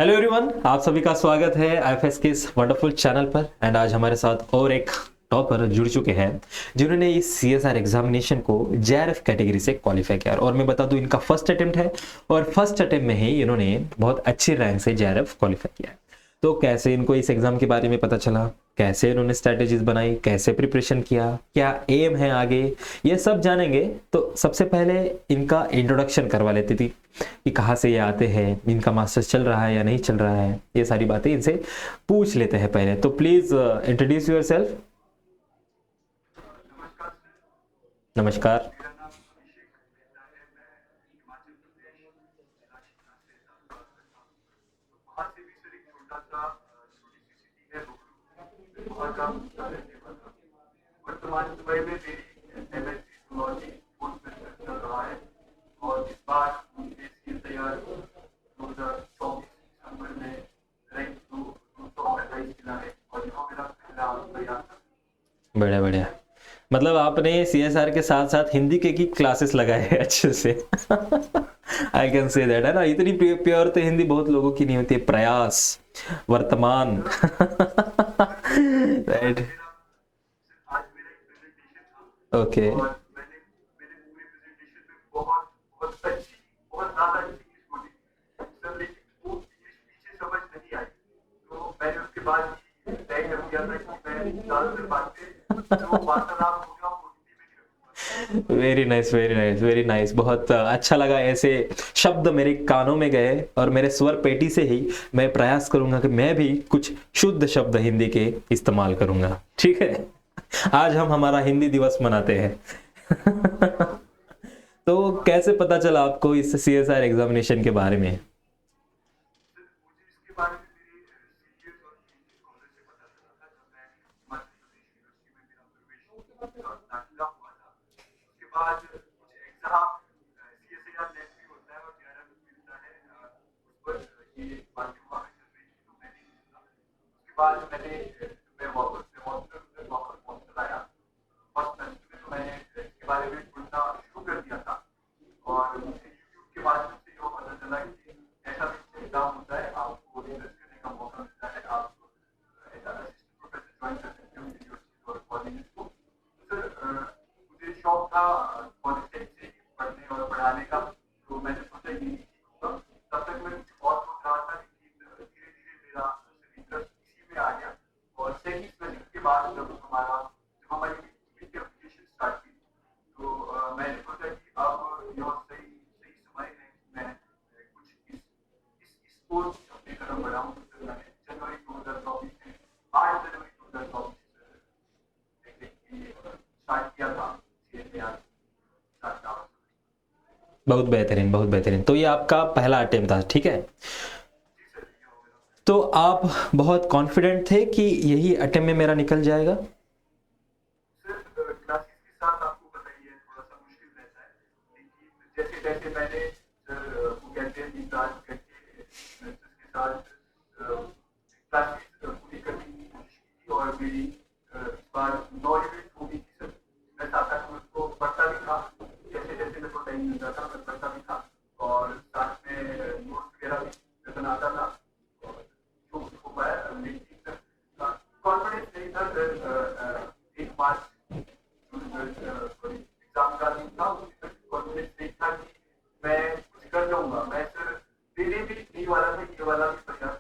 Hello everyone, आप सभी का स्वागत है आईएफएस के इस वंडरफुल चैनल पर। एंड आज हमारे साथ और एक टॉपर जुड़ चुके हैं जिन्होंने इस सीएसआर एग्जामिनेशन को जेआरएफ कैटेगरी से क्वालिफाई किया। और मैं बता दूं, इनका फर्स्ट अटेम्प्ट है और फर्स्ट अटेम्प्ट में ही इन्होंने बहुत अच्छी रैंक से जेआरएफ क्वालिफाई किया है। तो कैसे इनको इस एग्जाम के बारे में पता चला, कैसे इन्होंने स्ट्रेटेजीज बनाई, कैसे प्रिपरेशन किया, क्या एम है आगे, ये सब जानेंगे। तो सबसे पहले इनका इंट्रोडक्शन करवा लेती थी कि कहाँ से ये आते हैं, इनका मास्टर्स चल रहा है या नहीं चल रहा है, ये सारी बातें इनसे पूछ लेते हैं पहले। तो प्लीज इंट्रोड्यूस योर सेल्फ। नमस्कार। मेरा नाम अभिषेक मेहता है। मैं हिमाचल प्रदेश जिला शिमला से ताल्लुकात रखता हूँ। तो वहाँ से भी सर एक छोटी सी सिटी है रोहड़ू। मैं वहाँ का रहने वाला हूँ। वर्तमान समय में मेरी एमएससी जूलॉजी पोस्ट ग्रेजुएट चल रहा है और इस बार मुझे सी तैयार 2024 दिसंबर में रैंक 228 मिला है और यह मेरा पहला प्रयास था। बढ़िया बढ़िया। मतलब आपने सीएसआर के साथ साथ हिंदी के की क्लासेस लगाए हैं अच्छे से। आई कैन से दैट, है ना। इतनी प्योर तो हिंदी बहुत लोगों की नहीं होती है। प्रयास, वर्तमान। आज राइट। मेरा आज मेरा एक प्रेजेंटेशन था ओके। और मैंने मैंने पूरे प्रेजेंटेशन में बहुत बहुत अच्छी बहुत ज़्यादा अच्छी इंग्लिश बोली सर, लेकिन वो इंग्लिश पीछे समझ नहीं आई। तो मैंने उसके बाद ही तय कर दिया था कि मैं ज़्यादातर बातें जो वार्तालाप होगा वो हिंदी में ही रखूंगा। Very nice, very nice, very nice. बहुत अच्छा लगा। ऐसे शब्द मेरे कानों में गए और मेरे स्वर पेटी से ही मैं प्रयास करूंगा कि मैं भी कुछ शुद्ध शब्द हिंदी के इस्तेमाल करूंगा। ठीक है। आज हम हमारा हिंदी दिवस मनाते हैं। धन्यवाद। तो और कैसे पता चला आपको इस सीएसआर एग्जामिनेशन के बारे में? सर मुझे इसके बारे में मेरे सीनियर्स और पीजी स्कॉलर से पता चला था जब मैं हिमाचल प्रदेश यूनिवर्सिटी में मेरा प्रवेश दाखिला हुआ था। उसके बाद कुछ एग्जाम सीएसआईआर नेट भी होता है और जेआरएफ मिलता है, उस पर ये बातें वहाँ पे चल रही थी तो मैंने ही सुना। उसके बाद मैं वापस से हॉस्टल से वापस हॉस्टल आया फर्स्ट सेमेस्टर में, तो मैंने इसके बारे में ढूंढना शुरू कर दिया था और मुझे यूट्यूब के माध्यम से यह पता चला कि ऐसा भी एग्जाम होता है, आपको रिसर्च करने का मौका मिलता है, आप एज असिस्टेंट प्रोफेसर ज्वाइन कर सकते हो यूनिवर्सिटी और कॉलेजेस को। तो सर मुझे शौक था कॉलेज टाइम से ही पढ़ने और पढ़ाने का, तो मैंने सोचा कि सीखूंगा। तब तक मैं कुछ और सोच रहा था, लेकिन धीरे धीरे मेरा इंटरेस्ट इसी में आ गया। और सेकंड सेमेस्टर के बाद जब हमारी नीट की एप्लीकेशन स्टार्ट की, तो मैंने सोचा कि अब यह सही सही समय है कि मैं कुछ इस कोर्स अपनी तरफ बढ़ाऊं। तो फिर मैंने जनवरी 2024 में 8 जनवरी 2024 स्टार्ट किया था सीएसआईआर स्टार्ट का। बहुत बेहतरीन, बहुत बेहतरीन। तो ये आपका पहला अटेम्प्ट था, ठीक है। जी सर, ये हो गया। तो आप बहुत कॉन्फिडेंट थे कि यही अटेम्प्ट में मेरा निकल जाएगा? सर क्लासेस के साथ आपको पता ही है थोड़ा सा मुश्किल रहता है, लेकिन जैसे जैसे मैंने सर वो कहते हैं इंतजार करके सेमेस्टर्स के साथ क्लासेस पूरी करने की कोशिश की थी और मेरी इस बार 9 यूनिट हो गई थी सर। मैं साथ साथ में उसको पढ़ता भी था, जैसे जैसे मेरे को टाइम मिलता था मैं पढ़ता भी था और साथ में नोट्स वगैरह भी मैं बनाता था और जो कुछ हो पाया, लेकिन कॉन्फिडेंस नहीं था सर। एक मार्च सॉरी एग्जाम का दिन था, उसी तक कॉन्फिडेंस नहीं था कि मैं कुछ कर जाऊंगा। मैं सर देने भी नहीं वाला था, ये वाला भी प्रयास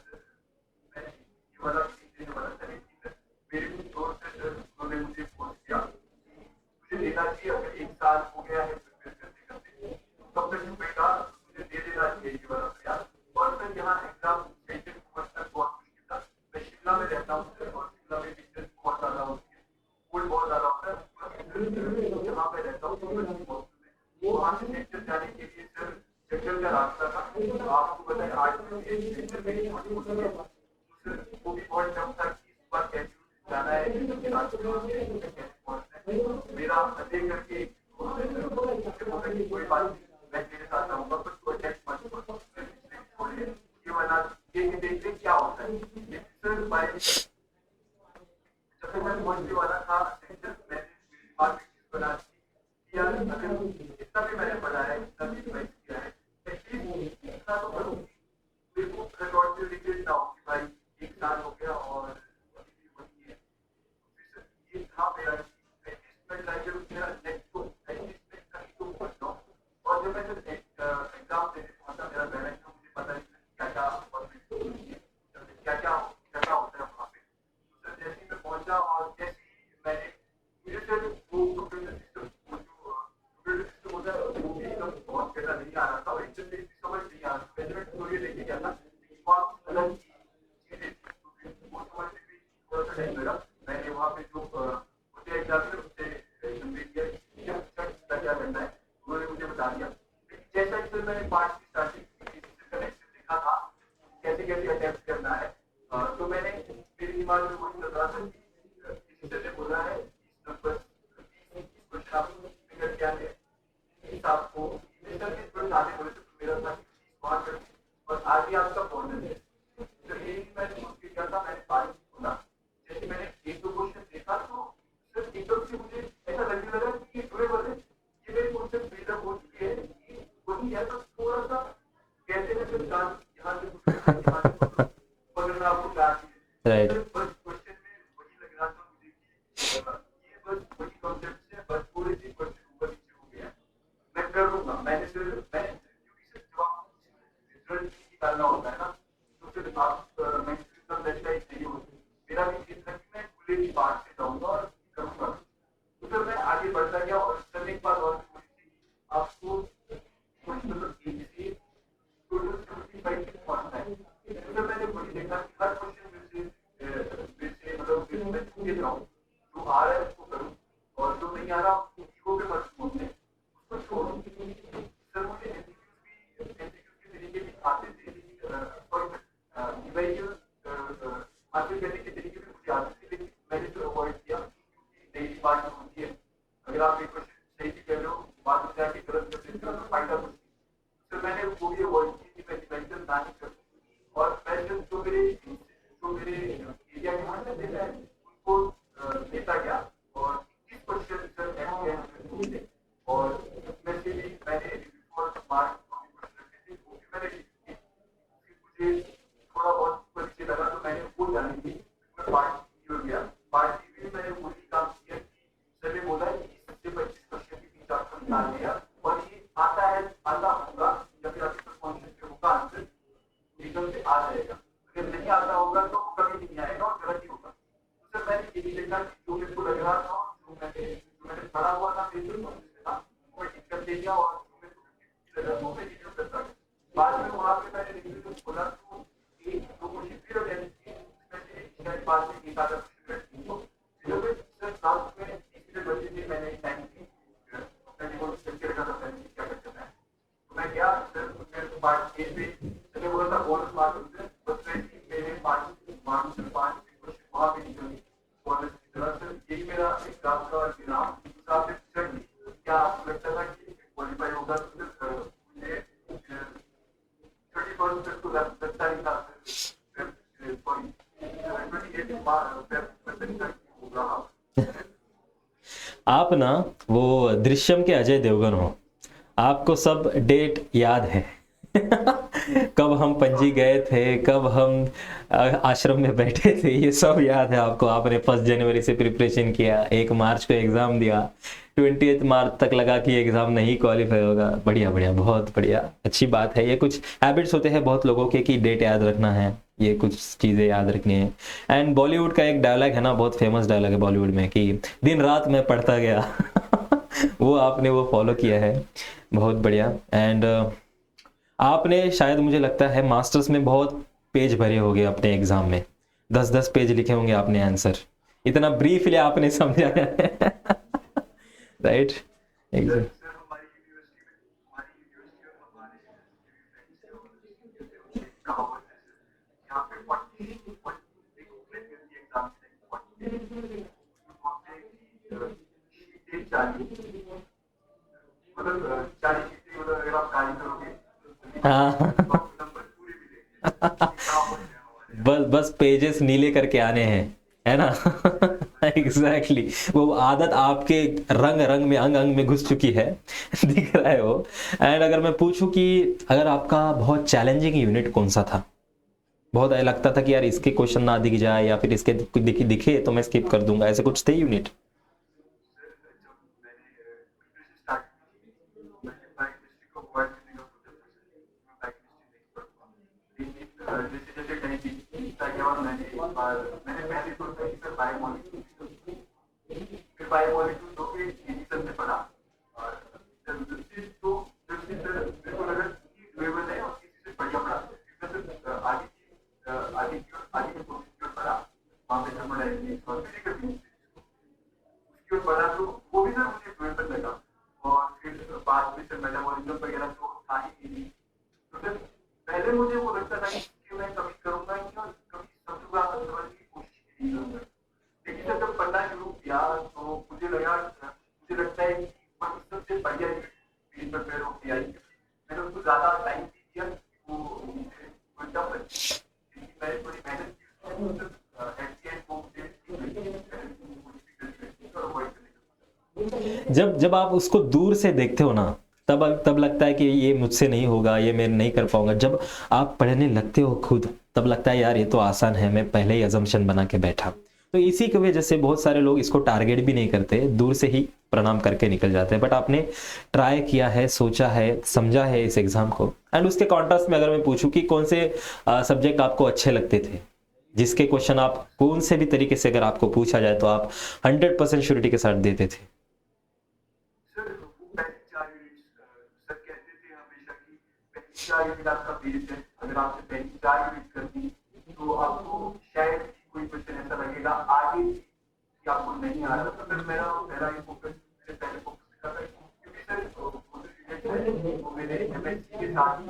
मैं ये वाला भी नहीं देने वाला था, लेकिन मेरे कुछ दोस्त हैं सर, उन्होंने मुझे फोर्स किया कि मुझे देना चाहिए। अगर एक साल हो गया है प्रिपेयर करते करते तो तब तक बेटा मुझे दे देना चाहिए ये वाला प्रयास। और सर यहाँ एग्जाम सेंटर पहुंचना बहुत मुश्किल था। मैं शिमला में रहता हूँ सर और शिमला में डिस्टेंस बहुत ज़्यादा होती है, कोल्ड बहुत ज़्यादा होता है। जहाँ पे रहता हूँ यूनिवर्सिटी हॉस्टल में, वहाँ से सेंटर जाने के लिए सर जंगल का रास्ता था। तो आपको पता है 8 बजे सेंटर में ही होती है, तो सर वो भी बहुत टफ था कि इस बार कैसे जाना है, कैसे रास्ते में कैसे पहुंचना है। मेरा दे करके मुझे बोला कि कोई बात नहीं, मैं तेरे साथ आऊंगा, पर प्रोजेक्ट मत छोड़, ये वाला ये देख ले क्या होता है। लेकिन सर बाय जब तक मैं पहुंचने वाला था सेंटर, मैंने मेरे दिमाग में चीज बना दी कि यार अगर जितना भी मैंने पढ़ा है, जितना भी रिवाइज किया है, एटलीस्ट इतना तो करूँ। मेरे को रिकॉर्ड फिर रिग्रेट ना हो कि भाई 1 साल हो गया और अभी भी वही है। फिर सर ये था मेरा कि एटलीस्ट मैं ट्राई करूँ मेरा नेक्स्ट तो एटलीस्ट मैं कहीं तो पहुँच जाऊँ। और जब मैं जब एग्जाम देने पहुँचा मेरा पहला एग्जाम, मुझे पता नहीं था क्या क्या पॉसिबिलिटी होती है, क्या क्या होता है वहाँ पे। तो सर जैसे ही मैं पहुँचा और जैसे ही मैंने मुझे सर वो कंप्यूटर सिस्टम वो जो कंप्यूटर सिस्टम होता है वो भी एकदम बहुत बेहतर नहीं आ रहा था और एकदम से समझ नहीं आ रहा था। पहले मैं ट्यूटोरियल लेके गया था लेकिन वहाँ कुछ अलग चीजें थी, तो फिर वो समझने में थोड़ा सा टाइम लगा। मैंने वहाँ पे जो होते एग्जामिनर उससे कन्वे किया कि क्या क्या करना है, उन्होंने मुझे बता दिया। लेकिन जैसा कि मैंने पार्ट की स्टार्टिंग इससे कनेक्शन देखा था कैसे कैसे अटेम्प्ट करना है, तो मैंने मेरे दिमाग में वही चल रहा था कि किसी सर ने बोला है 20 नंबर 20 क्वेश्चन आपको फिगर क्या है, 20 आपको सर के थोड़े आगे बोले थे, तो मेरा था कि 20 मार्क करके और आगे आपका बोनस है। तो यही मैंने सोच के किया था, मैंने पार्ट बोला। जैसे मैंने एक दो क्वेश्चन देखा तो सर एकदम से मुझे ऐसा लगने लगा कि ये थोड़े बोले ये मेरे कॉन्सेप्ट बिल्डअप हो चुके हैं, ये वही है। तो थोड़ा सा कहते हैं सर यहाँ से यहाँ से पकड़ना आपको क्लास राइट। बस क्वेश्चन में वही लग रहा था मुझे कि ये बस वही कॉन्सेप्ट है, बस थोड़े से क्वेश्चन ऊपर नीचे हो गया, मैं कर लूंगा। मैंने क्योंकि सर जब आप रिजल्ट निकालना होता है ना तो फिर आप मैक्सिमम डेडलाइन नहीं होती। मेरा भी ये था कि मैं खुले की बात से जाऊंगा और करूंगा। तो फिर मैं आगे बढ़ता गया और सर ने एक बात और बोली थी कि आपको मतलब एक से टोटल 75 तक पहुंचना है। तो मैंने वही देखा कि हर क्वेश्चन में से मतलब मैं देख रहा हूँ जो आ रहा है उसको करूँ और जो नहीं आ रहा ईगो पे मत बोलते उसको छोड़ो। सर मुझे एमसीक्यूज के तरीके भी आते थे लेकिन हासिल करने के तरीके भी मुझे आते थे, लेकिन मैंने जो अवॉइड किया क्योंकि डेली बात होती है, अगर आप एक क्वेश्चन सही भी कर रहे हो बाद में जाके गलत कर देते हो तो फायदा कुछ नहीं। तो मैंने वो भी अवॉइड की कि मैं रिवाइजल ना ही करूँ और मैं जो मेरे एरिया के मास्टर देता है उनको देता गया और 21 क्वेश्चन सर एमसीक्यू थे और उसमें से भी मैंने बिफोर मार्क क्वेश्चन रखे थे वो भी मैंने लिख दिए। फिर मुझे थोड़ा बहुत परिचय लगा तो मैंने वो जाने की मैं पार्टी हो गया। पार्टी में मैंने वही काम किया कि सर ने बोला कि 20 से 25 क्वेश्चन के बीच आपको निकाल दिया और ये आता है आता होगा या फिर आपके सबकॉन्शियस में होगा आंसर एकदम से आ जाएगा। अगर नहीं आता होगा तो कभी नहीं आएगा और गलत ही होगा। तो सर मैंने यही देखा कि जो मेरे को लग रहा था जो मैंने पढ़ा हुआ था मेरे जो था वो मैं टिक कर दे गया और जो मेरे को लगा वो मैं रिव्यू करता गया। बाद में वहाँ पे मैंने रिव्यू खोला तो एक दो क्वेश्चन फिर अटेम्प्ट किए उसमें से शायद बाद में एक आधा क्वेश्चन रख तो फिर मैं सर लास्ट में 30 मिनट बचे थे, मैंने टाइम की मैंने वो करके रखा था मैंने क्या करना है। तो मैं गया सर मेरे को पार्ट ए पे मैंने बोला था बोनस मार्क से बस वैसे मेरे 5 मार्क्स से 5 क्वेश्चन वहाँ पे निकल गए बोनस की तरह। सर यही मेरा एग्जाम का परिणाम दूसरा आपने पूछा कि क्या आपको लगता था कि क्वालिफाई होगा तो फिर मुझे 31 तक तो लगता ही था सॉरी 28 तक होगा। आप ना वो दृश्यम के अजय देवगन हो, आपको सब डेट याद है। कब हम पणजी गए थे, कब हम आश्रम में बैठे थे, ये सब याद है आपको। आपने 1 जनवरी से प्रिपरेशन किया, 1 मार्च को एग्जाम दिया, 20 मार्च तक लगा कि एग्जाम नहीं क्वालिफाई होगा। बढ़िया बढ़िया, बहुत बढ़िया, अच्छी बात है। ये कुछ हैबिट्स होते हैं बहुत लोगों के कि डेट याद रखना है, ये कुछ चीज़ें याद रखनी है। एंड बॉलीवुड का एक डायलॉग है ना, बहुत फेमस डायलॉग है बॉलीवुड में कि दिन रात मैं पढ़ता गया। वो आपने वो फॉलो किया है, बहुत बढ़िया। एंड आपने शायद मुझे लगता है मास्टर्स में बहुत पेज भरे होंगे अपने एग्जाम में, 10-10 पेज लिखे होंगे आपने आंसर, इतना ब्रीफली आपने समझाया है। Right, sir exact. सर हमारी यूनिवर्सिटी और हमारे फ्रेंड्स थे और सीनियर थे उनसे एक कहावत है सर, यहाँ पे 40 एक मिलती है एग्जाम में 40 बोलते हैं कि शीटें 40 मतलब 40 शीटें मतलब अगर आप कार्य करोगे हाँ। तो आपको नंबर पूरे मिलेंगे। ये कहावत है हमारे बस बस पेजेस नीले करके आने हैं, है ना। एग्जैक्टली वो आदत आपके रंग रंग में, अंग अंग में घुस चुकी है। दिख रहा है वो। एंड अगर मैं पूछूं कि अगर आपका बहुत चैलेंजिंग यूनिट कौन सा था, बहुत लगता था कि यार इसके क्वेश्चन ना दिख जाए या फिर इसके दिखे तो मैं स्किप कर दूंगा, ऐसे कुछ थे यूनिट? सर जब मैंने प्रिपरेशन स्टार्ट की थी, मैंने बायोकेमिस्ट्री को अवॉइड करने का सोचा था सर, मैं बायोकेमिस्ट्री नहीं पढ़ूंगा। लेकिन जैसे जैसे टाइम बीतता गया और मैंने पहले सोचा कि सर बायोमॉलिक्यूल, फिर बायोमॉलिक्यूल दो के डिवीजन से पढ़ा, और जब से तो जब से सर मेरे को लगा कि डुएबल है और किसी से बढ़िया पढ़ा है। सर आगे के कोर्स की ओर पढ़ा, वहाँ पे थर्मोडायनेमिक्स और फिजिकल केमिस्ट्री उसकी ओर पढ़ा, तो वो भी सर मुझे डुएबल लगा। और फिर बाद में सर मेटाबॉलिज्म वगैरह तो था ही नहीं, तो सर पहले मुझे वो लगता था कि मैं कभी करूंगा ही नहीं और कभी समझूंगा समझने की कोशिश ही नहीं करूंगा। लेकिन सर जब पढ़ना शुरू किया तो मुझे लगता है कि वही सबसे बढ़िया चीज प्रिपेयर होती आई। मैंने उसको ज्यादा टाइम भी दिया कि वो मुझे कोई टफ लगे, लेकिन मैंने थोड़ी मेहनत की उसमें, तो सर एट द एंड वो मुझे ठीक लगी, वो डिफिकल्टी लगी और अवॉइड करने का। जब जब आप उसको दूर से देखते हो ना, तब लगता है कि ये मुझसे नहीं होगा, ये मैं नहीं कर पाऊंगा। जब आप पढ़ने लगते हो खुद, तब लगता है यार ये तो आसान है, मैं पहले ही अजम्पशन बना के बैठा। तो इसी की वजह से बहुत सारे लोग इसको टारगेट भी नहीं करते, दूर से ही प्रणाम करके निकल जाते हैं। बट आपने ट्राई किया है, सोचा है, समझा है इस एग्जाम को। एंड उसके कॉन्ट्रास्ट में अगर मैं पूछूं कि कौन से सब्जेक्ट आपको अच्छे लगते थे, जिसके क्वेश्चन आप कौन से भी तरीके से अगर आपको पूछा जाए तो आप 100% श्योरिटी के साथ देते थे? सर वो पहली 4 यूनिट्स, सर कहते थे हमेशा कि पहली 4 यूनिट आपका बेस है, अगर आपने पहली 4 यूनिट कर दी तो आपको शायद ही कोई क्वेश्चन ऐसा लगेगा आगे कि आपको नहीं आ रहा। तो सर मेरा पहला ये फोकस, मेरे पहले फोकस का था, क्योंकि सर वो जो यूनिट है वो मेरे एमएससी के साथ ही,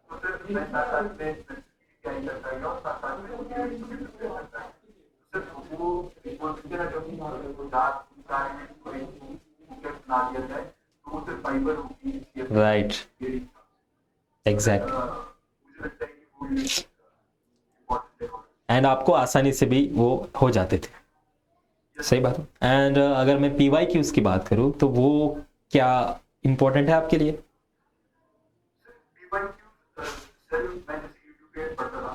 तो सर मैं साथ साथ में तैयारी करता गया और साथ साथ में यूनिट को भी प्रिपेयर करता है। सर वो बोलते ना जब वो डार्क सारे में कोई फोकस ना दिया जाए तो वो सिर्फ फाइबर होगी, राइट, एग्जैक्ट। मुझे लगता है कि वो इम्पोर्टेंट है। एंड आपको आसानी से भी वो हो जाते थे, सही बात है। एंड अगर मैं पीवाई की उसकी बात करूं तो वो क्या इम्पोर्टेंट है आपके लिए? सर मैं जैसे यूट्यूब पे पढ़ता था,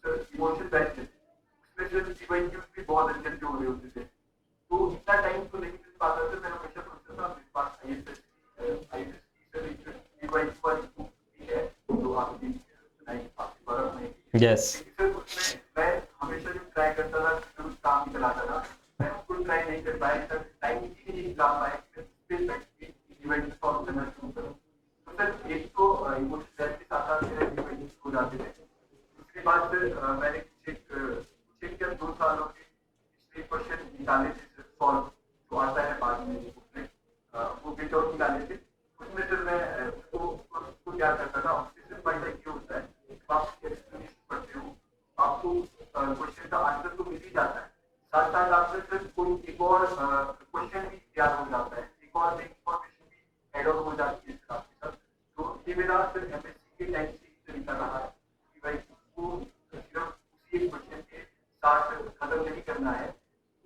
सर इमोशन बैच है उसमें सर पीवाईक्यूज भी बहुत अच्छे अच्छे हो रहे होते थे, तो इतना टाइम तो नहीं मिल पाता था। मैं हमेशा सोचता था मेरे पास आईएफएस की सर एक पीवाईक्यू वाली बुक भी है जो आपकी बनाई आपके द्वारा बनाई गई है। यस। लेकिन सर उसमें मैं हमेशा जो ट्राई करता था जो काम निकल आता था, मैं उसको ट्राई नहीं कर पाया सर, टाइम ही नहीं निकाल पाया कि मैं उस पे बैठ के इवेंट सॉल्व करना शुरू करूं। तो सर एक तो इमोशन के साथ साथ मेरे इवेंट्स हो जाते थे। उसके बाद फिर मैंने कुछ या 2 सालों के पिछले क्वेश्चन निकाले थे सर, सॉल्व जो आता है बाद में उसमें वो बिट आउट निकाले थे। उसमें सर मैं उसको क्या करता था, उससे सिर्फ फायदा ये होता है कि आप एक्सप्लेनेशन पढ़ते हो, आपको क्वेश्चन का आंसर तो मिल ही जाता है, साथ साथ आपसे सर कोई एक और क्वेश्चन भी याद हो जाता है, एक और इंफॉर्मेशन भी एड ऑन हो जाती है इसके साथ। तो ये मेरा सर एमएससी के टाइम से ही तरीका रहा है कि भाई उसको सिर्फ उसी एक क्वेश्चन के साथ खत्म नहीं करना है।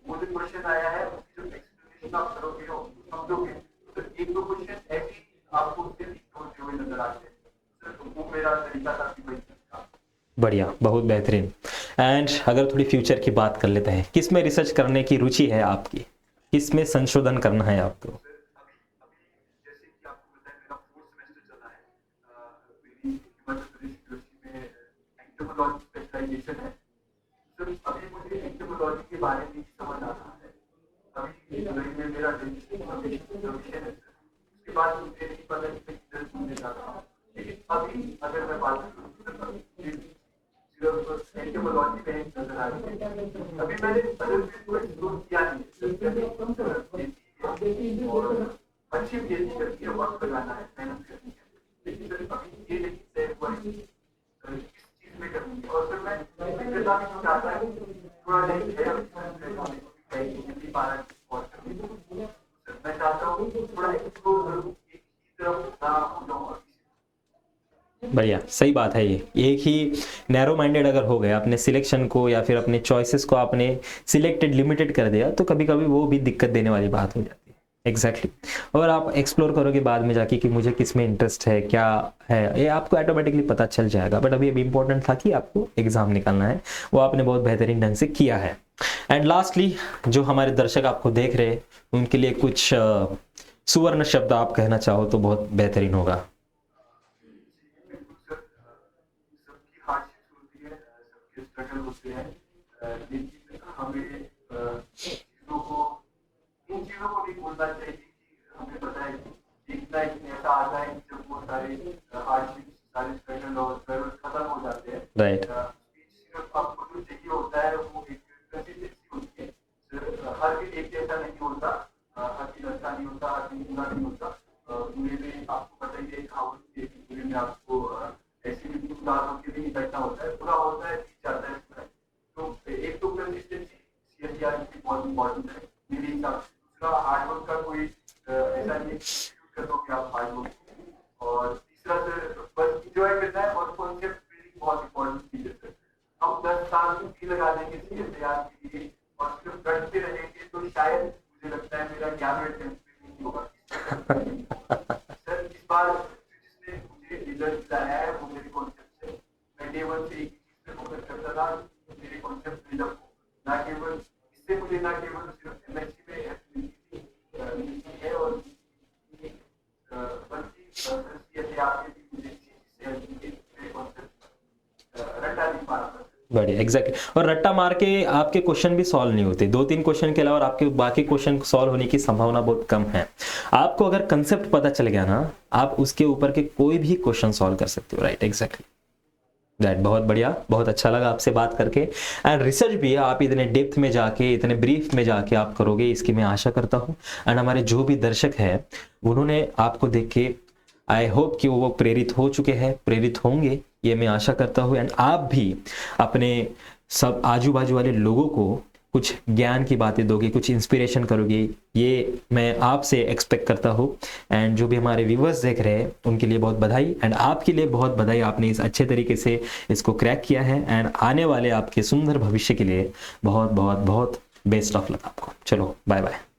वो जो क्वेश्चन आया है उसकी जो एक्सप्लेनेशन आप करोगे हो समझोगे, तो सर एक दो क्वेश्चन ऐसे ही आपको उससे होते हुए नजर आते हैं। सर तो वो मेरा तरीका था कि भाई बढ़िया, बहुत बेहतरीन। एंड अगर थोड़ी फ्यूचर की बात कर लेते हैं, किस में रिसर्च करने की रुचि है आपकी, किस में संशोधन करना है आपको? अभी जैसे कि आपको पता है मेरा 4th सेमेस्टर चल रहा है, मेरी हिमाचल प्रदेश यूनिवर्सिटी में एंटोमोलॉजी स्पेशलाइजेशन है। सर अभी मुझे एंटोमोलॉजी के बारे में ही समझ आ रहा है, अभी जुलाई में मेरा विषय है। उसके बाद मुझे नहीं पता कि मैं किधर घूमने जा रहा हूँ, लेकिन अभी अगर मैं बात करूँ सिर्फ एंटोमोलॉजी में नजर आ रही है। अभी मैंने अदर फील्ड को एक्सप्लोर किया नहीं है और अच्छी पीएचडी करके वर्क लगाना है, मेहनत करनी है, लेकिन सर अभी ये नहीं तय हुआ है किस चीज में करनी है। और सर मैं करना भी चाहता है, थोड़ा नहीं है नहीं पा रहा और सर मैं चाहता हूँ थोड़ा एक्सप्लोर करूँ, एक ही तरफ ना हो जाऊँ। बढ़िया, सही बात है। ये एक ही नैरो माइंडेड अगर हो गया, अपने सिलेक्शन को या फिर अपने चॉइसेस को आपने सिलेक्टेड लिमिटेड कर दिया, तो कभी कभी वो भी दिक्कत देने वाली बात हो जाती है। एग्जैक्टली और आप एक्सप्लोर करोगे बाद में जाके कि मुझे किस में इंटरेस्ट है, क्या है, ये आपको ऑटोमेटिकली पता चल जाएगा। बट अभी इम्पोर्टेंट था कि आपको एग्जाम निकालना है, वो आपने बहुत बेहतरीन ढंग से किया है। एंड लास्टली जो हमारे दर्शक आपको देख रहे हैं उनके लिए कुछ सुवर्ण शब्द आप कहना चाहो तो बहुत बेहतरीन होगा। बिल्कुल सर, सबकी हार्डशिप्स होती है, सबके स्ट्रगल होते हैं, लेकिन हमें चीज़ों को इन चीज़ों को नहीं भूलना चाहिए कि हमें पता है कि एक ना एक दिन ऐसा आता है कि जब वो सारे हार्डशिप्स, सारे स्ट्रगल और स्ट्रगल खत्म हो जाते हैं। राइट सिर्फ आपको जो चाहिए होता है वो एक कंसिस्टेंसी होती है। हर दिन एक जैसा नहीं होता, हर दिन अच्छा नहीं होता, हर दिन बुरा नहीं होता। पूरे में आपको पता ही है कहावत है कि पूरे में आपको ऐसे भी उदास होकर नहीं बैठना होता है, बुरा होता है, जीत जाता है इसमें। तो एक तो कंसिस्टेंसी सीएसआर की बहुत इंपॉर्टेंट है मेरे हिसाब से। दूसरा हार्डवर्क का कोई ऐसा नहीं कर दो कि आप हार्डवर्क। और तीसरा सर बस इंजॉय करना है और कॉन्सेप्ट बिल्डिंग बहुत इंपॉर्टेंट चीज है सर। हम 10 साल में भी लगा देंगे सीएसआर के लिए और सिर्फ रटते रहेंगे तो शायद मुझे लगता है मेरा 11वें टेंथ नहीं होगा। सर इस बार जिसने मुझे रिजल्ट दिलाया है वो मेरे कॉन्सेप्ट से, मैं डे 1 से एक ही चीज पे फोकस करता था, मेरे कॉन्सेप्ट बिल्डअप को। ना केवल इससे मुझे ना केवल सिर्फ एमएससी में मिलती है और बल्कि सीएसआर में भी मुझे मेरे कॉन्सेप्ट रटा नहीं पा रहा था। बढ़िया एग्जैक्टली और रट्टा मार के आपके क्वेश्चन भी सॉल्व नहीं होते, 2-3 क्वेश्चन के अलावा और आपके बाकी क्वेश्चन सॉल्व होने की संभावना बहुत कम है। आपको अगर कंसेप्ट पता चल गया ना, आप उसके ऊपर के कोई भी क्वेश्चन सॉल्व कर सकते हो। राइट एग्जैक्टली राइट, बहुत बढ़िया, बहुत अच्छा लगा आपसे बात करके। एंड रिसर्च भी आप इतने डेप्थ में जाके, इतने ब्रीफ में जाके आप करोगे, इसकी मैं आशा करता हूँ। एंड हमारे जो भी दर्शक हैं उन्होंने आपको देख के आई होप कि वो प्रेरित हो चुके हैं, प्रेरित होंगे, ये मैं आशा करता हूँ। एंड आप भी अपने सब आजू बाजू वाले लोगों को कुछ ज्ञान की बातें दोगे, कुछ इंस्पिरेशन करोगे, ये मैं आपसे एक्सपेक्ट करता हूँ। एंड जो भी हमारे व्यूवर्स देख रहे हैं उनके लिए बहुत बधाई, एंड आपके लिए बहुत बधाई, आपने इस अच्छे तरीके से इसको क्रैक किया है। एंड आने वाले आपके सुंदर भविष्य के लिए बहुत बहुत बहुत बेस्ट ऑफ लक आपको। चलो बाय बाय।